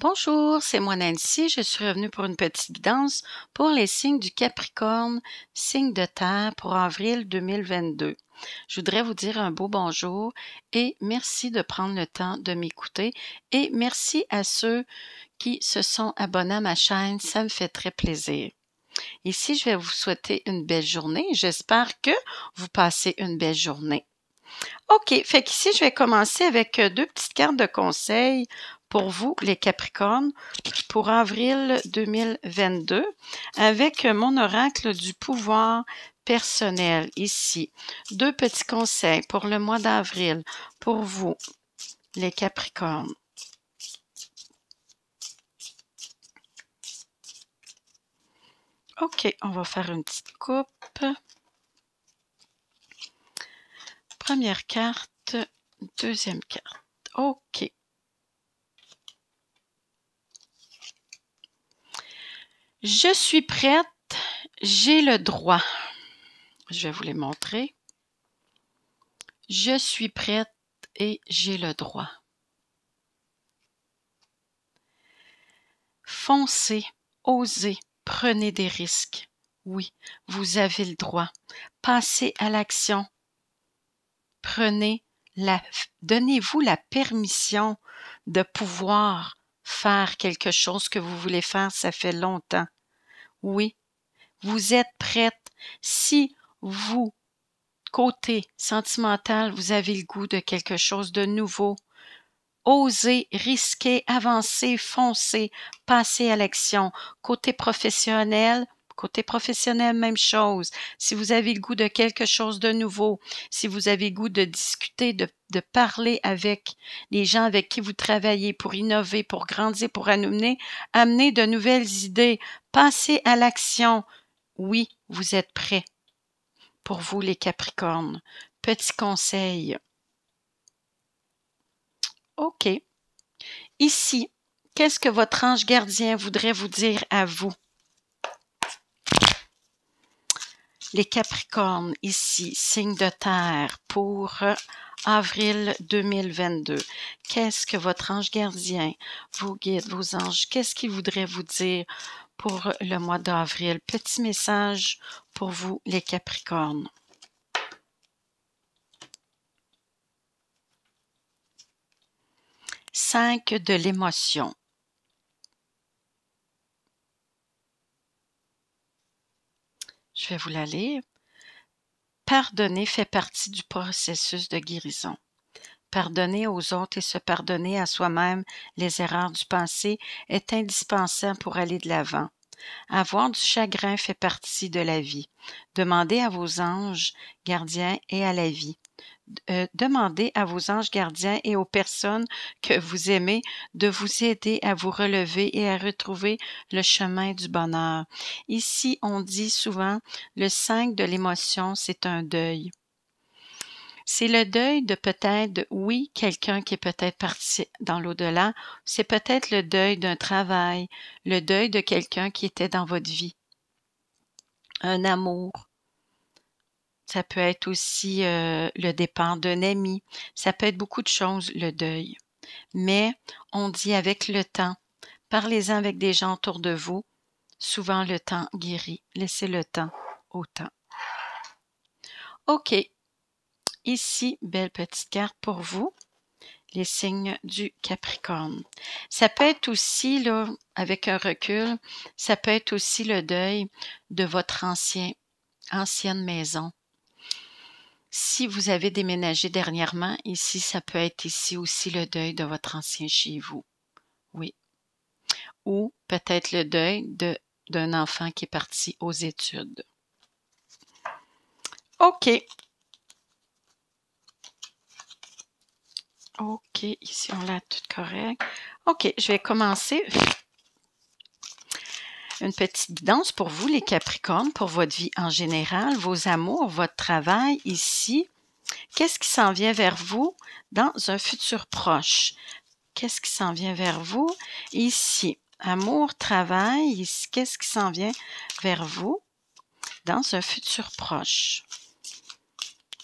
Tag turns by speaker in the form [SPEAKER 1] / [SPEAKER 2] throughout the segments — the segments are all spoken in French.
[SPEAKER 1] Bonjour, c'est moi Nancy. Je suis revenue pour une petite guidance pour les signes du Capricorne, signe de terre pour avril 2022. Je voudrais vous dire un beau bonjour et merci de prendre le temps de m'écouter et merci à ceux qui se sont abonnés à ma chaîne, ça me fait très plaisir. Ici, je vais vous souhaiter une belle journée. J'espère que vous passez une belle journée. OK, fait qu'ici, je vais commencer avec deux petites cartes de conseils pour vous, les Capricornes, pour avril 2022, avec mon oracle du pouvoir personnel ici. Deux petits conseils pour le mois d'avril, pour vous, les Capricornes. OK, on va faire une petite coupe. Première carte, deuxième carte. OK. Je suis prête, j'ai le droit. Je vais vous les montrer. Je suis prête et j'ai le droit. Foncez, osez, prenez des risques. Oui, vous avez le droit. Passez à l'action. Donnez-vous la permission de pouvoir faire quelque chose que vous voulez faire, ça fait longtemps. Oui, vous êtes prête. Si vous, côté sentimental, vous avez le goût de quelque chose de nouveau, osez, risquez, avancez, foncez, passez à l'action. Côté professionnel, même chose. Si vous avez le goût de quelque chose de nouveau, si vous avez le goût de discuter, de parler avec les gens avec qui vous travaillez pour innover, pour grandir, pour amener de nouvelles idées, passez à l'action. Oui, vous êtes prêts. Pour vous, les Capricornes. Petit conseil. OK. Ici, qu'est-ce que votre ange gardien voudrait vous dire à vous? Les Capricornes, ici, signe de terre pour avril 2022. Qu'est-ce que votre ange gardien, vos guides, vos anges, qu'est-ce qu'ils voudraient vous dire pour le mois d'avril? Petit message pour vous, les Capricornes. Cinq de l'émotion. Je vais vous la lire. Pardonner fait partie du processus de guérison. Pardonner aux autres et se pardonner à soi-même les erreurs du passé est indispensable pour aller de l'avant. Avoir du chagrin fait partie de la vie. Demandez à vos anges gardiens et à la vie. Demandez à vos anges gardiens et aux personnes que vous aimez de vous aider à vous relever et à retrouver le chemin du bonheur. Ici, on dit souvent, le 5 de l'émotion, c'est un deuil. C'est le deuil de peut-être, oui, quelqu'un qui est peut-être parti dans l'au-delà. C'est peut-être le deuil d'un travail, le deuil de quelqu'un qui était dans votre vie. Un amour. Ça peut être aussi le départ d'un ami. Ça peut être beaucoup de choses, le deuil. Mais on dit avec le temps, parlez-en avec des gens autour de vous. Souvent, le temps guérit. Laissez le temps au temps. OK. Ici, belle petite carte pour vous. Les signes du Capricorne. Ça peut être aussi, là, avec un recul, ça peut être aussi le deuil de votre ancienne maison. Si vous avez déménagé dernièrement, ici, ça peut être ici aussi le deuil de votre ancien chez vous. Oui. Ou peut-être le deuil d'un enfant qui est parti aux études. OK. OK, ici, on l'a tout correct. OK, je vais commencer une petite guidance pour vous, les Capricornes, pour votre vie en général, vos amours, votre travail ici. Qu'est-ce qui s'en vient vers vous dans un futur proche? Qu'est-ce qui s'en vient vers vous ici? Amour, travail, ici, qu'est-ce qui s'en vient vers vous dans un futur proche?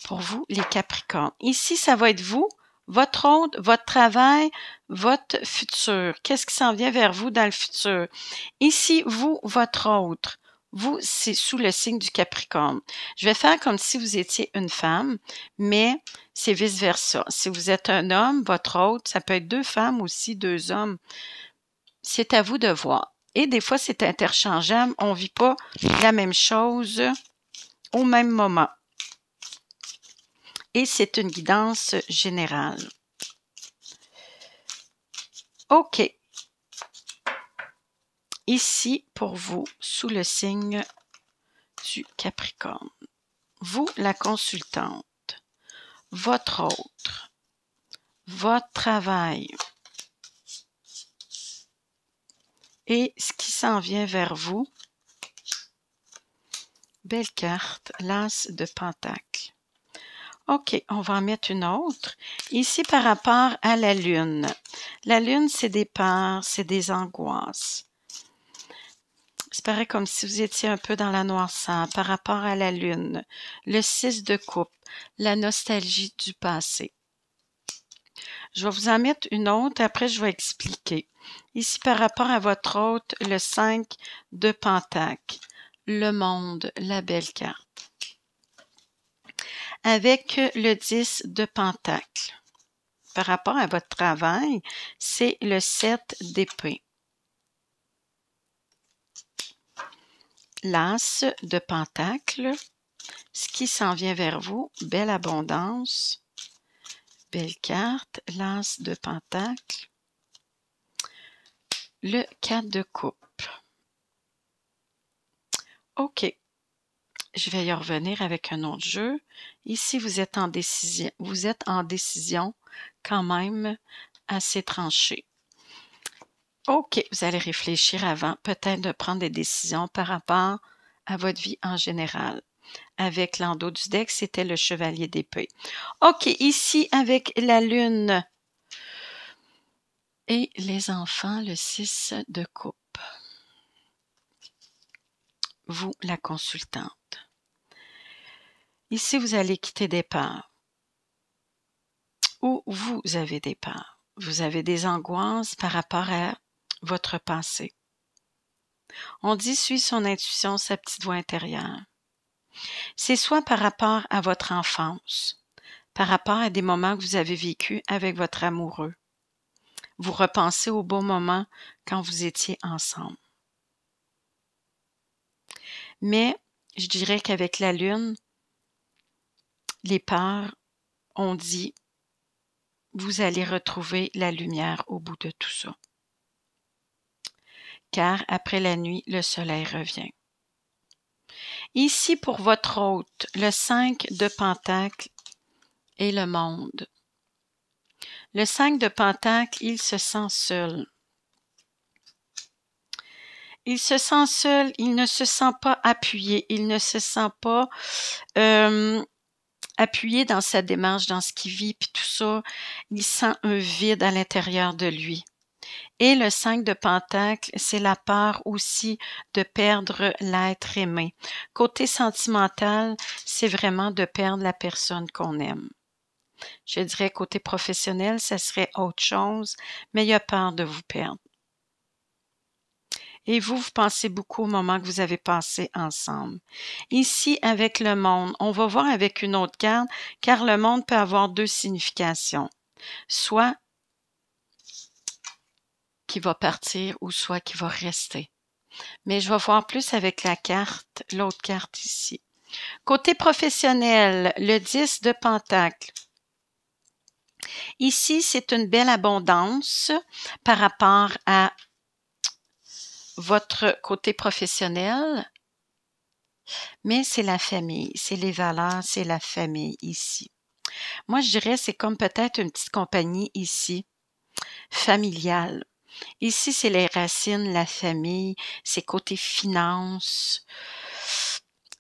[SPEAKER 1] Pour vous, les Capricornes. Ici, ça va être vous, Votre autre, votre travail, votre futur. Qu'est-ce qui s'en vient vers vous dans le futur? Ici, vous, votre autre. Vous, c'est sous le signe du Capricorne. Je vais faire comme si vous étiez une femme, mais c'est vice-versa. Si vous êtes un homme, votre autre, ça peut être deux femmes aussi, deux hommes. C'est à vous de voir. Et des fois, c'est interchangeable. On ne vit pas la même chose au même moment. Et c'est une guidance générale. OK. Ici, pour vous, sous le signe du Capricorne. Vous, la consultante. Votre autre. Votre travail. Et ce qui s'en vient vers vous. Belle carte, l'As de Pentacle. OK, on va en mettre une autre. Ici, par rapport à la Lune. La Lune, c'est des peurs, c'est des angoisses. C'est pareil comme si vous étiez un peu dans la noirceur par rapport à la Lune. Le 6 de coupe, la nostalgie du passé. Je vais vous en mettre une autre, après je vais expliquer. Ici, par rapport à votre hôte, le 5 de Pentacle. Le monde, la belle carte. Avec le 10 de Pentacle. Par rapport à votre travail, c'est le 7 d'épée. L'As de Pentacle. Ce qui s'en vient vers vous, belle abondance. Belle carte, l'As de Pentacle. Le 4 de coupe. OK. Je vais y revenir avec un autre jeu. Ici, vous êtes en décision. Vous êtes en décision quand même assez tranchée. OK, vous allez réfléchir avant peut-être de prendre des décisions par rapport à votre vie en général. Avec l'endos du deck, c'était le chevalier d'épée. OK, ici, avec la lune et les enfants, le 6 de coupe. Vous, la consultante. Ici, vous allez quitter des parts. Ou vous avez des parts. Vous avez des angoisses par rapport à votre passé. On dit suivre son intuition, sa petite voix intérieure. C'est soit par rapport à votre enfance, par rapport à des moments que vous avez vécus avec votre amoureux. Vous repensez aux beaux moments quand vous étiez ensemble. Mais je dirais qu'avec la lune, les peurs ont dit vous allez retrouver la lumière au bout de tout ça. Car après la nuit, le soleil revient. Ici, pour votre hôte, le 5 de Pentacle et le monde. Le 5 de Pentacle, il se sent seul. Il se sent seul, il ne se sent pas appuyé, il ne se sent pas appuyé dans sa démarche, dans ce qu'il vit, puis tout ça. Il sent un vide à l'intérieur de lui. Et le 5 de Pentacle, c'est la peur aussi de perdre l'être aimé. Côté sentimental, c'est vraiment de perdre la personne qu'on aime. Je dirais côté professionnel, ça serait autre chose, mais il a peur de vous perdre. Et vous pensez beaucoup au moment que vous avez passé ensemble. Ici, avec le monde, on va voir avec une autre carte, car le monde peut avoir deux significations. Soit qui va partir ou soit qui va rester. Mais je vais voir plus avec la carte, l'autre carte ici. Côté professionnel, le 10 de Pentacle. Ici, c'est une belle abondance par rapport à votre côté professionnel, mais c'est la famille, c'est les valeurs, c'est la famille ici. Moi, je dirais c'est comme peut-être une petite compagnie ici, familiale. Ici, c'est les racines, la famille, c'est côté finance.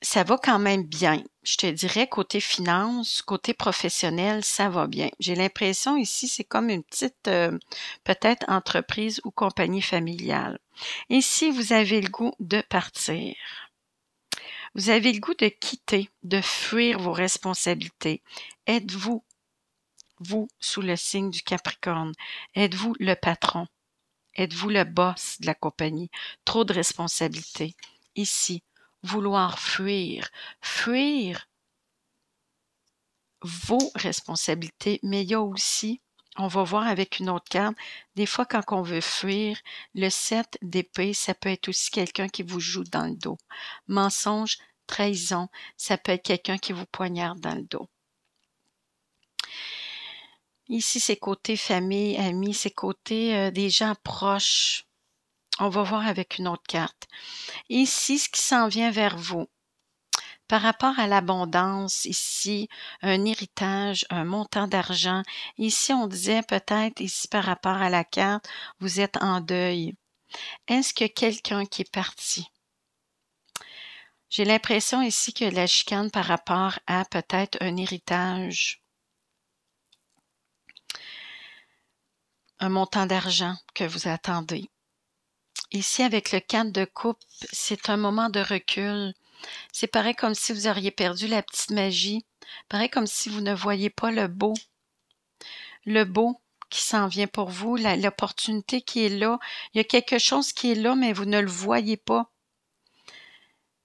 [SPEAKER 1] Ça va quand même bien. Je te dirais côté finance, côté professionnel, ça va bien. J'ai l'impression ici, c'est comme une petite, peut-être entreprise ou compagnie familiale. Ici, vous avez le goût de partir. Vous avez le goût de quitter, de fuir vos responsabilités. Êtes-vous vous, sous le signe du Capricorne? Êtes-vous le patron? Êtes-vous le boss de la compagnie? Trop de responsabilités. Ici, vouloir fuir. Fuir vos responsabilités, mais il y a aussi, on va voir avec une autre carte, des fois quand on veut fuir, le 7 d'épée, ça peut être aussi quelqu'un qui vous joue dans le dos. Mensonge, trahison, ça peut être quelqu'un qui vous poignarde dans le dos. Ici, c'est côté famille, amis, c'est côté des gens proches. On va voir avec une autre carte. Ici, ce qui s'en vient vers vous, par rapport à l'abondance, ici, un héritage, un montant d'argent. Ici, on disait peut-être, ici, par rapport à la carte, vous êtes en deuil. Est-ce que quelqu'un qui est parti? J'ai l'impression ici que la chicane par rapport à peut-être un héritage, un montant d'argent que vous attendez. Ici, avec le 4 de coupe, c'est un moment de recul. C'est pareil comme si vous auriez perdu la petite magie. Pareil comme si vous ne voyez pas le beau. Le beau qui s'en vient pour vous, l'opportunité qui est là. Il y a quelque chose qui est là, mais vous ne le voyez pas.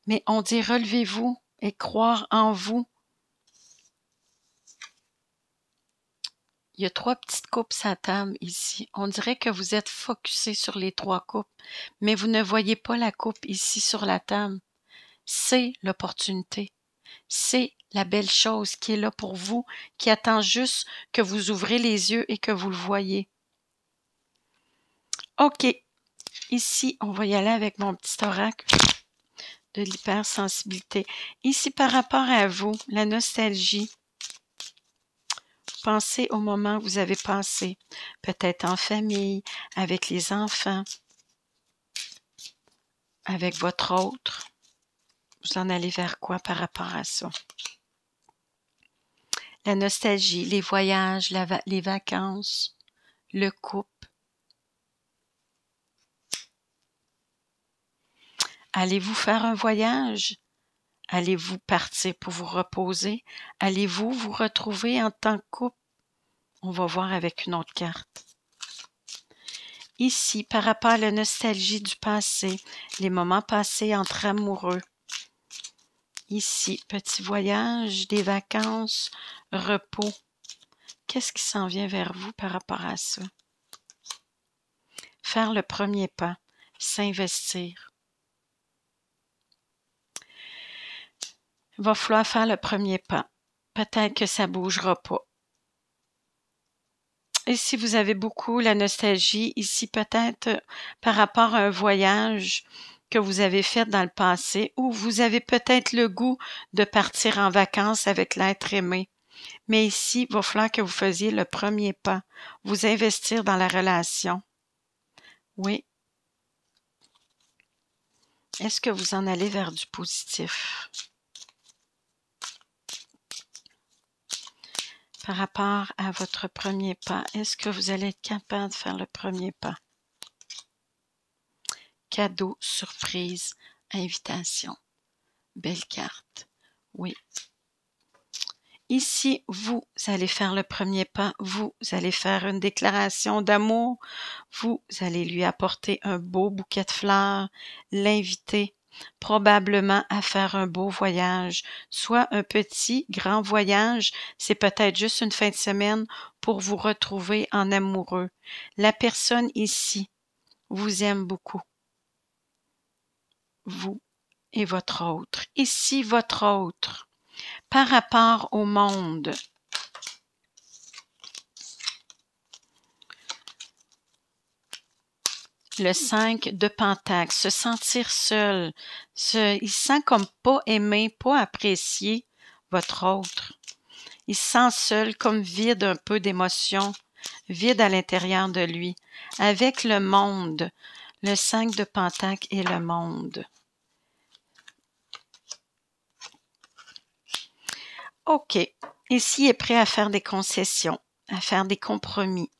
[SPEAKER 1] Mais on dit relevez-vous et croire en vous. Il y a 3 petites coupes à table ici. On dirait que vous êtes focusé sur les 3 coupes, mais vous ne voyez pas la coupe ici sur la table. C'est l'opportunité. C'est la belle chose qui est là pour vous, qui attend juste que vous ouvrez les yeux et que vous le voyez. OK. Ici, on va y aller avec mon petit oracle de l'hypersensibilité. Ici, par rapport à vous, la nostalgie. Pensez au moment où vous avez passé, peut-être en famille, avec les enfants, avec votre autre. Vous en allez vers quoi par rapport à ça? La nostalgie, les voyages, les vacances, le couple. Allez-vous faire un voyage? Allez-vous partir pour vous reposer? Allez-vous vous retrouver en tant que couple? On va voir avec une autre carte. Ici, par rapport à la nostalgie du passé, les moments passés entre amoureux. Ici, petit voyage, des vacances, repos. Qu'est-ce qui s'en vient vers vous par rapport à ça? Faire le premier pas, s'investir. Il va falloir faire le premier pas. Peut-être que ça ne bougera pas. Et si vous avez beaucoup la nostalgie, ici peut-être par rapport à un voyage que vous avez fait dans le passé, ou vous avez peut-être le goût de partir en vacances avec l'être aimé. Mais ici, il va falloir que vous fassiez le premier pas, vous investir dans la relation. Oui. Est-ce que vous en allez vers du positif? Par rapport à votre premier pas, est-ce que vous allez être capable de faire le premier pas? Cadeau, surprise, invitation. Belle carte. Oui. Ici, vous allez faire le premier pas. Vous allez faire une déclaration d'amour. Vous allez lui apporter un beau bouquet de fleurs, l'inviter probablement à faire un beau voyage, soit un petit, grand voyage, c'est peut-être juste une fin de semaine pour vous retrouver en amoureux. La personne ici vous aime beaucoup. Vous et votre autre. Ici, votre autre. Par rapport au monde. Le 5 de Pentacle, se sentir seul, il se sent comme pas aimé, pas apprécié, votre autre. Il se sent seul, comme vide un peu d'émotion, vide à l'intérieur de lui. Avec le monde, le 5 de Pentacle et le monde. OK. Ici, il est prêt à faire des concessions, à faire des compromis.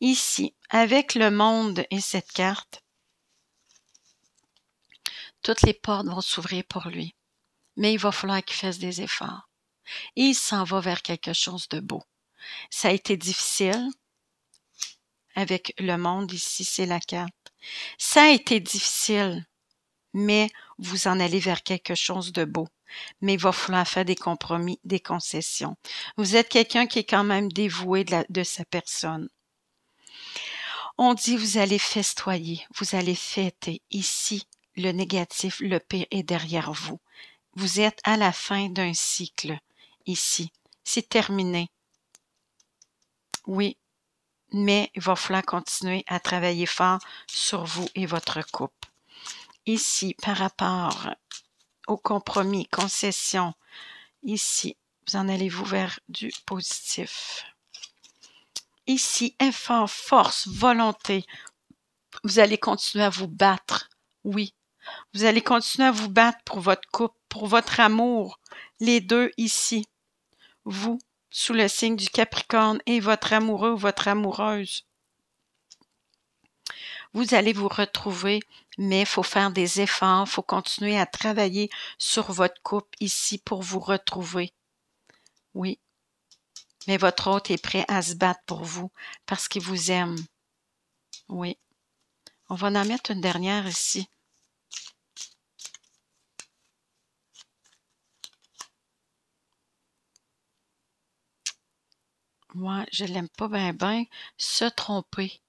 [SPEAKER 1] Ici, avec le monde et cette carte, toutes les portes vont s'ouvrir pour lui. Mais il va falloir qu'il fasse des efforts. Et il s'en va vers quelque chose de beau. Ça a été difficile. Avec le monde, ici, c'est la carte. Ça a été difficile, mais vous en allez vers quelque chose de beau. Mais il va falloir faire des compromis, des concessions. Vous êtes quelqu'un qui est quand même dévoué de sa personne. On dit vous allez festoyer, vous allez fêter. Ici, le négatif, le pire est derrière vous. Vous êtes à la fin d'un cycle. Ici, c'est terminé. Oui, mais il va falloir continuer à travailler fort sur vous et votre couple. Ici, par rapport au compromis, concession, ici, vous en allez-vous vers du positif. Ici, effort, force, volonté. Vous allez continuer à vous battre. Oui, vous allez continuer à vous battre pour votre couple, pour votre amour. Les deux ici. Vous, sous le signe du Capricorne, et votre amoureux ou votre amoureuse. Vous allez vous retrouver, mais il faut faire des efforts, il faut continuer à travailler sur votre couple ici pour vous retrouver. Oui, mais votre hôte est prêt à se battre pour vous parce qu'il vous aime. Oui. On va en mettre une dernière ici. Moi, je l'aime pas bien, se tromper.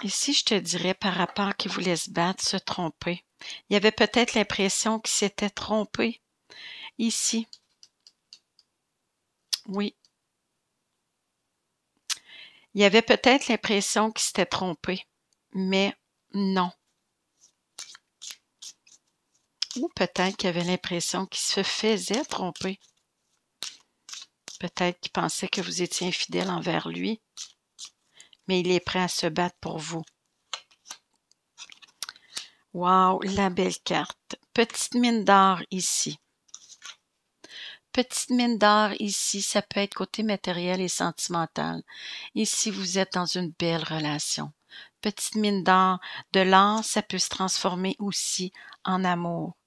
[SPEAKER 1] Ici, je te dirais par rapport qu'il voulait se battre, se tromper. Il y avait peut-être l'impression qu'il s'était trompé. Ici. Oui. Il y avait peut-être l'impression qu'il s'était trompé, mais non. Ou peut-être qu'il avait l'impression qu'il se faisait tromper. Peut-être qu'il pensait que vous étiez infidèle envers lui, mais il est prêt à se battre pour vous. Wow, la belle carte. Petite mine d'or ici. Petite mine d'or ici, ça peut être côté matériel et sentimental. Ici, vous êtes dans une belle relation. Petite mine d'or, de l'or, ça peut se transformer aussi en amour.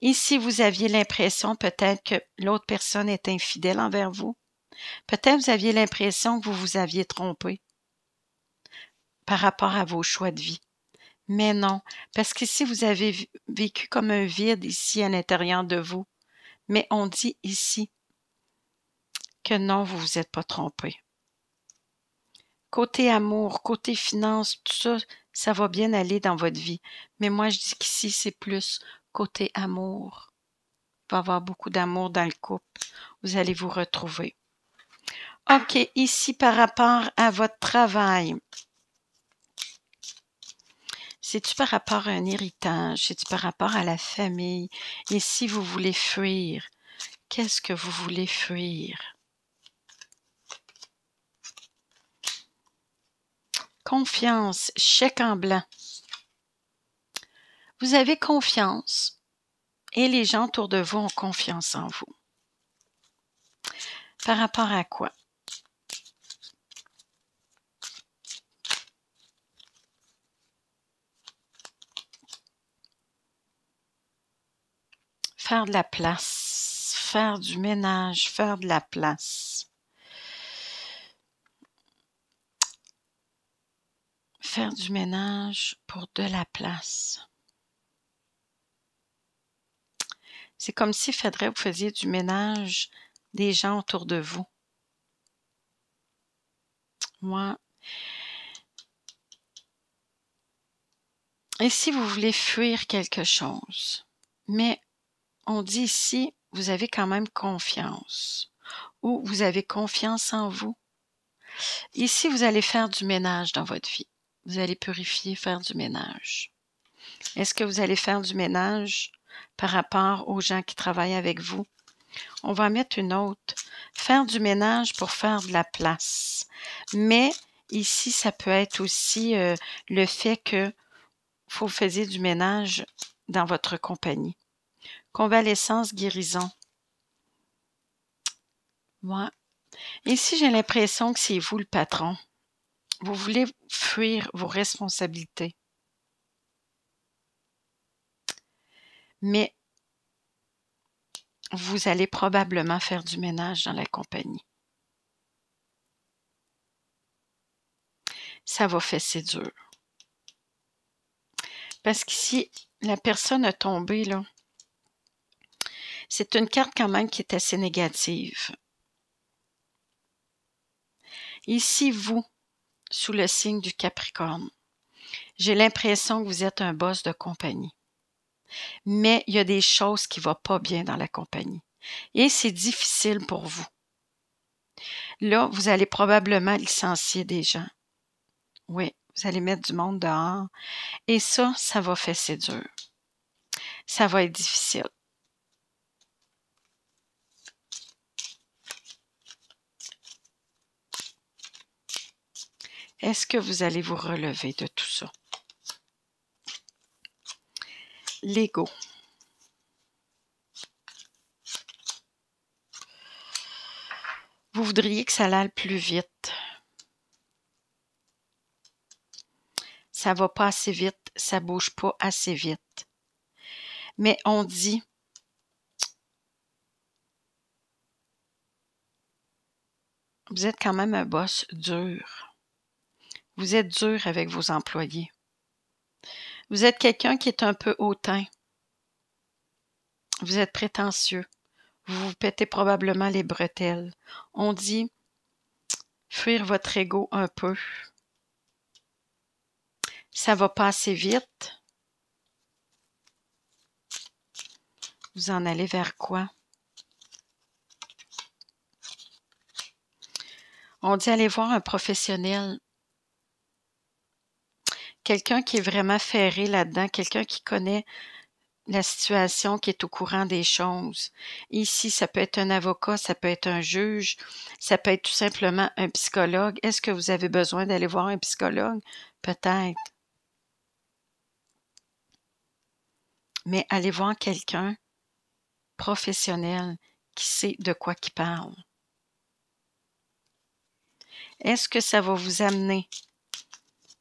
[SPEAKER 1] Ici, vous aviez l'impression peut-être que l'autre personne est infidèle envers vous. Peut-être vous aviez l'impression que vous vous aviez trompé par rapport à vos choix de vie. Mais non, parce qu'ici, vous avez vécu comme un vide ici à l'intérieur de vous. Mais on dit ici que non, vous vous êtes pas trompé. Côté amour, côté finance, tout ça, ça va bien aller dans votre vie. Mais moi, je dis qu'ici, c'est plus côté amour. Il va y avoir beaucoup d'amour dans le couple. Vous allez vous retrouver. OK, ici, par rapport à votre travail, c'est-tu par rapport à un héritage? C'est-tu par rapport à la famille? Et si vous voulez fuir, qu'est-ce que vous voulez fuir? Confiance, chèque en blanc. Vous avez confiance et les gens autour de vous ont confiance en vous. Par rapport à quoi? Faire de la place, faire du ménage, faire de la place. Faire du ménage pour de la place. C'est comme s'il faudrait que vous faisiez du ménage des gens autour de vous. Moi. Et si vous voulez fuir quelque chose, mais on dit ici, vous avez quand même confiance ou vous avez confiance en vous. Ici, vous allez faire du ménage dans votre vie. Vous allez purifier, faire du ménage. Est-ce que vous allez faire du ménage par rapport aux gens qui travaillent avec vous? On va mettre une autre. Faire du ménage pour faire de la place. Mais ici, ça peut être aussi le fait que vous faisiez du ménage dans votre compagnie. Convalescence, guérison. Moi. Ici, j'ai l'impression que c'est vous le patron. Vous voulez fuir vos responsabilités. Mais vous allez probablement faire du ménage dans la compagnie. Ça va fesser dur. Parce qu'ici, la personne a tombé, là. C'est une carte quand même qui est assez négative. Ici, vous, sous le signe du Capricorne, j'ai l'impression que vous êtes un boss de compagnie. Mais il y a des choses qui ne vont pas bien dans la compagnie. Et c'est difficile pour vous. Là, vous allez probablement licencier des gens. Oui, vous allez mettre du monde dehors. Et ça va fesser dur. Ça va être difficile. Est-ce que vous allez vous relever de tout ça? L'ego. Vous voudriez que ça aille plus vite. Ça va pas assez vite, ça bouge pas assez vite. Mais on dit, vous êtes quand même un boss dur. Vous êtes dur avec vos employés. Vous êtes quelqu'un qui est un peu hautain. Vous êtes prétentieux. Vous vous pétez probablement les bretelles. On dit fuir votre ego un peu. Ça va pas assez vite. Vous en allez vers quoi? On dit aller voir un professionnel. Quelqu'un qui est vraiment ferré là-dedans, quelqu'un qui connaît la situation, qui est au courant des choses. Ici, ça peut être un avocat, ça peut être un juge, ça peut être tout simplement un psychologue. Est-ce que vous avez besoin d'aller voir un psychologue? Peut-être. Mais allez voir quelqu'un professionnel qui sait de quoi il parle. Est-ce que ça va vous amener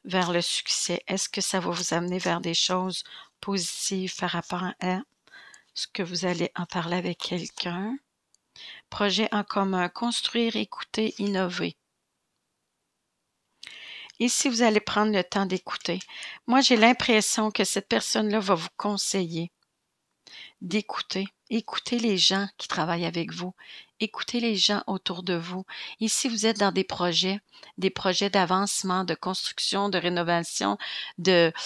[SPEAKER 1] vers le succès? Est-ce que ça va vous amener vers des choses positives par rapport à ce que vous allez en parler avec quelqu'un? Projet en commun, construire, écouter, innover. Ici, vous allez prendre le temps d'écouter. Moi, j'ai l'impression que cette personne-là va vous conseiller d'écouter. Écoutez les gens qui travaillent avec vous. Écoutez les gens autour de vous. Ici, vous êtes dans des projets d'avancement, de construction, de rénovation, d'innover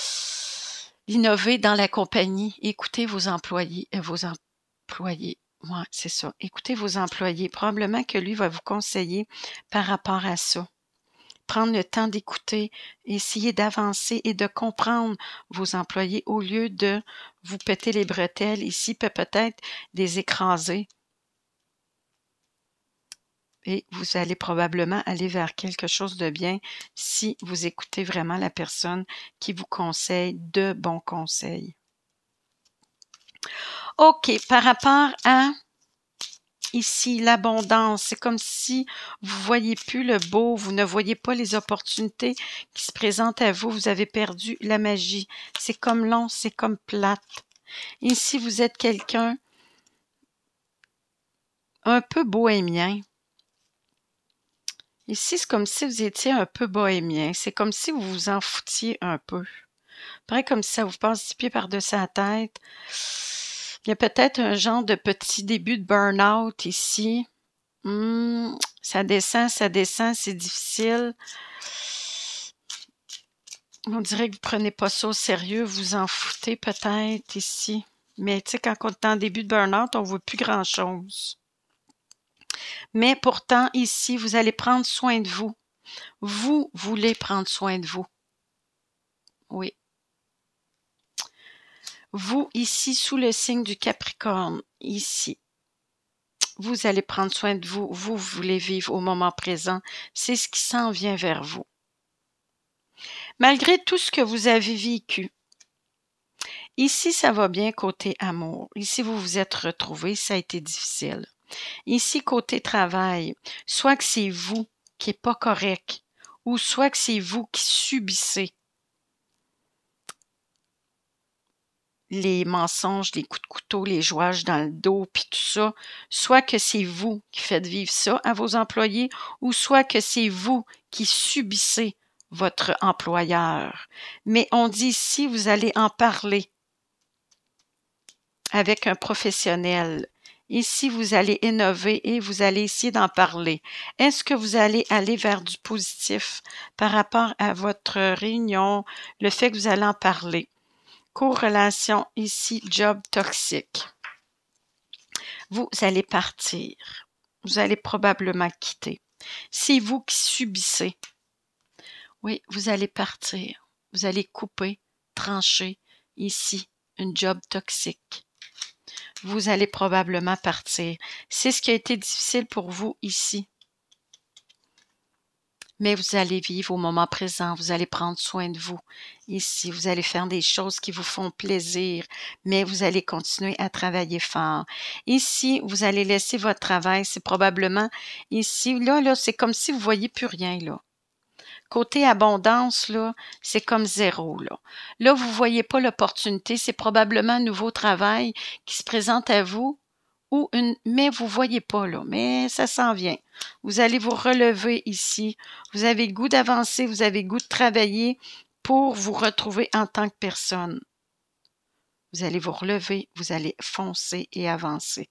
[SPEAKER 1] dans la compagnie. Écoutez vos employés. Ouais, c'est ça. Écoutez vos employés. Probablement que lui va vous conseiller par rapport à ça. Prendre le temps d'écouter, essayer d'avancer et de comprendre vos employés au lieu de vous péter les bretelles ici, peut-être des écraser. Et vous allez probablement aller vers quelque chose de bien si vous écoutez vraiment la personne qui vous conseille de bons conseils. OK, par rapport à ici, l'abondance, c'est comme si vous ne voyez plus le beau, vous ne voyez pas les opportunités qui se présentent à vous, vous avez perdu la magie. C'est comme long, c'est comme plate. Ici, vous êtes quelqu'un un peu bohémien. Ici, c'est comme si vous étiez un peu bohémien. C'est comme si vous vous en foutiez un peu. Pareil comme si ça vous passe 10 pieds par-dessus la tête. Il y a peut-être un genre de petit début de burn-out ici. Ça descend, c'est difficile. On dirait que vous prenez pas ça au sérieux, vous en foutez peut-être ici. Mais tu sais, quand on est en début de burn-out, on ne voit plus grand-chose. Mais pourtant, ici, vous allez prendre soin de vous. Vous voulez prendre soin de vous. Oui. Vous, ici, sous le signe du Capricorne, ici, vous allez prendre soin de vous. Vous voulez vivre au moment présent. C'est ce qui s'en vient vers vous. Malgré tout ce que vous avez vécu, ici, ça va bien côté amour. Ici, vous vous êtes retrouvés, ça a été difficile. Ici, côté travail, soit que c'est vous qui n'est pas correct, ou soit que c'est vous qui subissez les mensonges, les coups de couteau, les jouages dans le dos, puis tout ça, soit que c'est vous qui faites vivre ça à vos employés, ou soit que c'est vous qui subissez votre employeur. Mais on dit ici, vous allez en parler avec un professionnel. Ici, vous allez innover et vous allez essayer d'en parler. Est-ce que vous allez aller vers du positif par rapport à votre réunion, le fait que vous allez en parler? Corrélation ici, job toxique. Vous allez partir. Vous allez probablement quitter. C'est vous qui subissez. Oui, vous allez partir. Vous allez couper, trancher ici, une job toxique. Vous allez probablement partir. C'est ce qui a été difficile pour vous ici. Mais vous allez vivre au moment présent, vous allez prendre soin de vous. Ici, vous allez faire des choses qui vous font plaisir, mais vous allez continuer à travailler fort. Ici, vous allez laisser votre travail, c'est probablement ici, là, c'est comme si vous ne voyez plus rien, là. Côté abondance, là, c'est comme zéro, là. Là, vous ne voyez pas l'opportunité, c'est probablement un nouveau travail qui se présente à vous, mais vous ne voyez pas, là, mais ça s'en vient. Vous allez vous relever ici. Vous avez le goût d'avancer, vous avez le goût de travailler pour vous retrouver en tant que personne. Vous allez vous relever, vous allez foncer et avancer.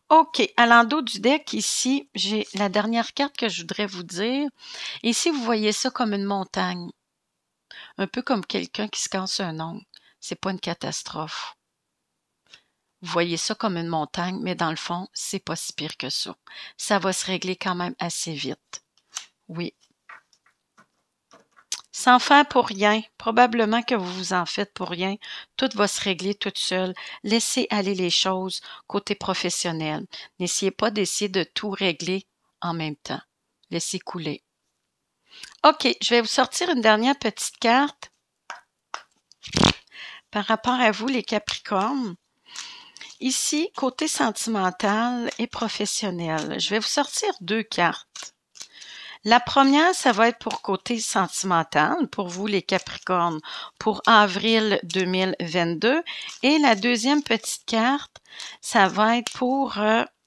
[SPEAKER 1] OK, à l'endos du deck, ici, j'ai la dernière carte que je voudrais vous dire. Ici, vous voyez ça comme une montagne. Un peu comme quelqu'un qui se casse un ongle. C'est pas une catastrophe. Vous voyez ça comme une montagne, mais dans le fond, c'est pas si pire que ça. Ça va se régler quand même assez vite. Oui. Sans faire pour rien, probablement que vous vous en faites pour rien, tout va se régler toute seule. Laissez aller les choses côté professionnel. N'essayez pas d'essayer de tout régler en même temps. Laissez couler. OK, je vais vous sortir une dernière petite carte par rapport à vous, les Capricornes. Ici, côté sentimental et professionnel, je vais vous sortir 2 cartes. La première, ça va être pour côté sentimental, pour vous les Capricornes, pour avril 2022. Et la deuxième petite carte, ça va être pour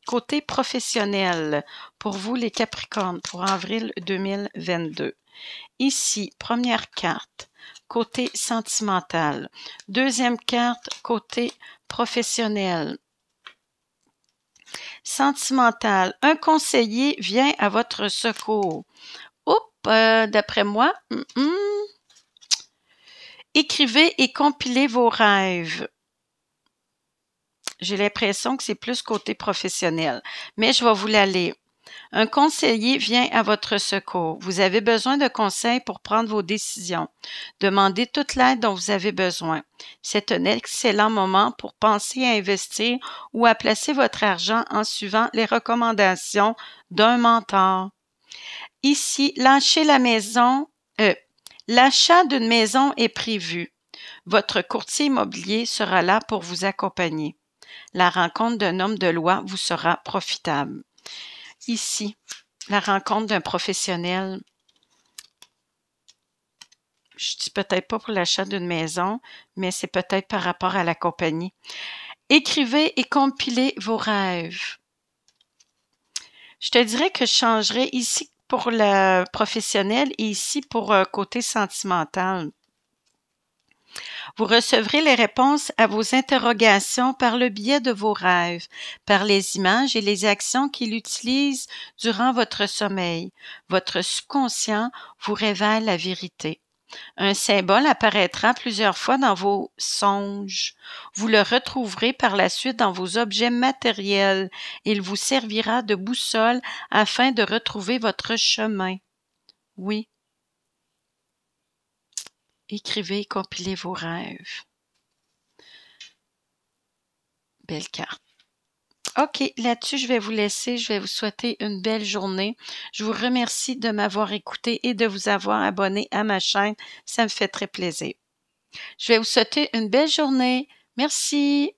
[SPEAKER 1] côté professionnel, pour vous les Capricornes, pour avril 2022. Ici, première carte, côté sentimental. Deuxième carte, côté professionnel. Sentimental. Un conseiller vient à votre secours. Oups, d'après moi. Écrivez et compilez vos rêves. J'ai l'impression que c'est plus côté professionnel, mais je vais vous la lire. Un conseiller vient à votre secours. Vous avez besoin de conseils pour prendre vos décisions. Demandez toute l'aide dont vous avez besoin. C'est un excellent moment pour penser à investir ou à placer votre argent en suivant les recommandations d'un mentor. Ici, l'achat d'une maison est prévu. Votre courtier immobilier sera là pour vous accompagner. La rencontre d'un homme de loi vous sera profitable. Ici, la rencontre d'un professionnel, je dis peut-être pas pour l'achat d'une maison, mais c'est peut-être par rapport à la compagnie. Écrivez et compilez vos rêves. Je te dirais que je changerais ici pour le professionnel et ici pour côté sentimental. Vous recevrez les réponses à vos interrogations par le biais de vos rêves, par les images et les actions qu'il utilise durant votre sommeil. Votre subconscient vous révèle la vérité. Un symbole apparaîtra plusieurs fois dans vos songes. Vous le retrouverez par la suite dans vos objets matériels. Il vous servira de boussole afin de retrouver votre chemin. Oui. Écrivez et compilez vos rêves. Belle carte. OK, là-dessus, je vais vous laisser. Je vais vous souhaiter une belle journée. Je vous remercie de m'avoir écouté et de vous avoir abonné à ma chaîne. Ça me fait très plaisir. Je vais vous souhaiter une belle journée. Merci.